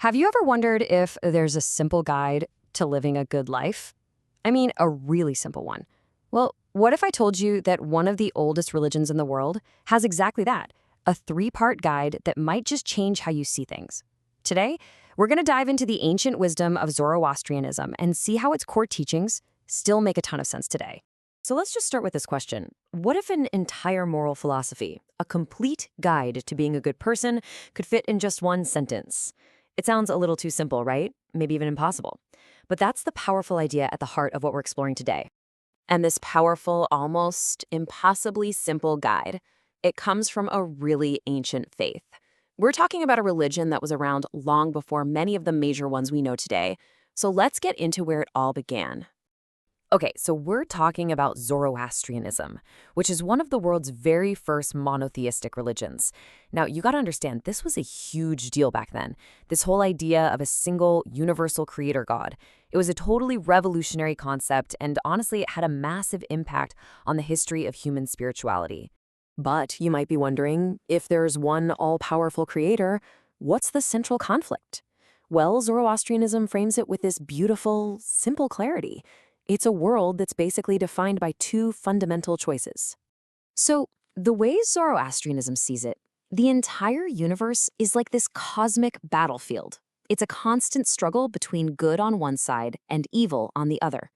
Have you ever wondered if there's a simple guide to living a good life? I mean, a really simple one. Well, what if I told you that one of the oldest religions in the world has exactly that, a three-part guide that might just change how you see things? Today, we're going to dive into the ancient wisdom of Zoroastrianism and see how its core teachings still make a ton of sense today. So let's just start with this question. What if an entire moral philosophy, a complete guide to being a good person, could fit in just one sentence? It sounds a little too simple, right? Maybe even impossible. But that's the powerful idea at the heart of what we're exploring today. And this powerful, almost impossibly simple guide, it comes from a really ancient faith. We're talking about a religion that was around long before many of the major ones we know today. So let's get into where it all began. Okay, so we're talking about Zoroastrianism, which is one of the world's very first monotheistic religions. Now, you gotta understand, this was a huge deal back then. This whole idea of a single, universal creator god. It was a totally revolutionary concept, and honestly, it had a massive impact on the history of human spirituality. But you might be wondering, if there's one all-powerful creator, what's the central conflict? Well, Zoroastrianism frames it with this beautiful, simple clarity. It's a world that's basically defined by two fundamental choices. So, the way Zoroastrianism sees it, the entire universe is like this cosmic battlefield. It's a constant struggle between good on one side and evil on the other.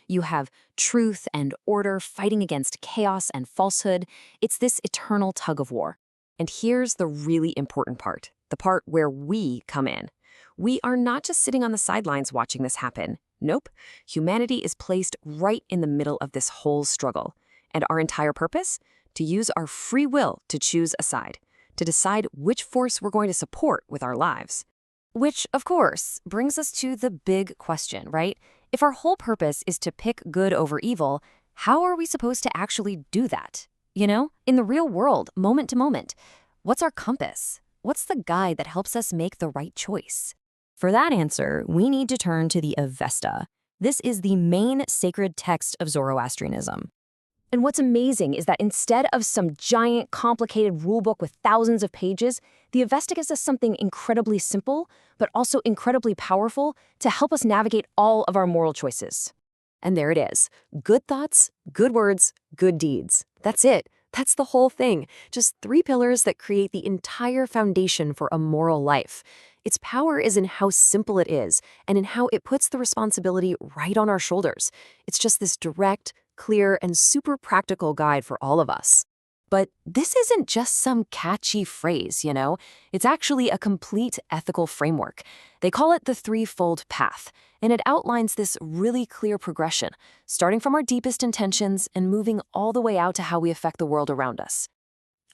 You have truth and order fighting against chaos and falsehood. It's this eternal tug of war. And here's the really important part, the part where we come in. We are not just sitting on the sidelines watching this happen. Nope. Humanity is placed right in the middle of this whole struggle. And our entire purpose? To use our free will to choose a side, to decide which force we're going to support with our lives. Which, of course, brings us to the big question, right? If our whole purpose is to pick good over evil, how are we supposed to actually do that? You know, in the real world, moment to moment. What's our compass? What's the guide that helps us make the right choice? For that answer, we need to turn to the Avesta. This is the main sacred text of Zoroastrianism. And what's amazing is that instead of some giant, complicated rulebook with thousands of pages, the Avesta gives us something incredibly simple, but also incredibly powerful to help us navigate all of our moral choices. And there it is. Good thoughts, good words, good deeds. That's it. That's the whole thing. Just three pillars that create the entire foundation for a moral life. Its power is in how simple it is and in how it puts the responsibility right on our shoulders. It's just this direct, clear, and super practical guide for all of us. But this isn't just some catchy phrase, you know? It's actually a complete ethical framework. They call it the threefold path, and it outlines this really clear progression, starting from our deepest intentions and moving all the way out to how we affect the world around us.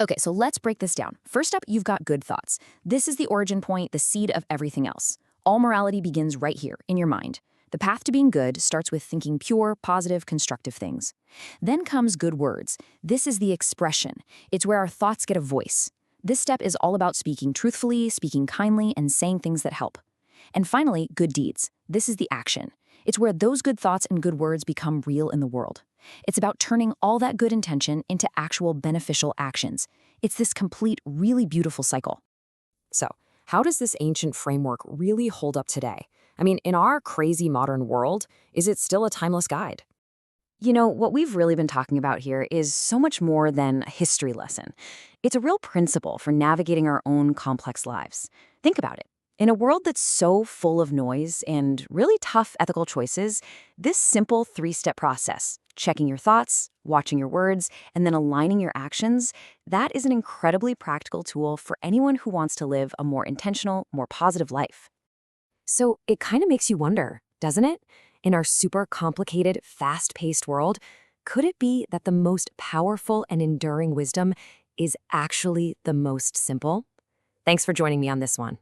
Okay, so let's break this down. First up, you've got good thoughts. This is the origin point, the seed of everything else. All morality begins right here, in your mind. The path to being good starts with thinking pure, positive, constructive things. Then comes good words. This is the expression. It's where our thoughts get a voice. This step is all about speaking truthfully, speaking kindly, and saying things that help. And finally, good deeds. This is the action. It's where those good thoughts and good words become real in the world. It's about turning all that good intention into actual beneficial actions. It's this complete, really beautiful cycle. So, how does this ancient framework really hold up today? I mean, in our crazy modern world, is it still a timeless guide? You know, what we've really been talking about here is so much more than a history lesson. It's a real principle for navigating our own complex lives. Think about it. In a world that's so full of noise and really tough ethical choices, this simple three-step process, checking your thoughts, watching your words, and then aligning your actions, that is an incredibly practical tool for anyone who wants to live a more intentional, more positive life. So it kind of makes you wonder, doesn't it? In our super complicated, fast-paced world, could it be that the most powerful and enduring wisdom is actually the most simple? Thanks for joining me on this one.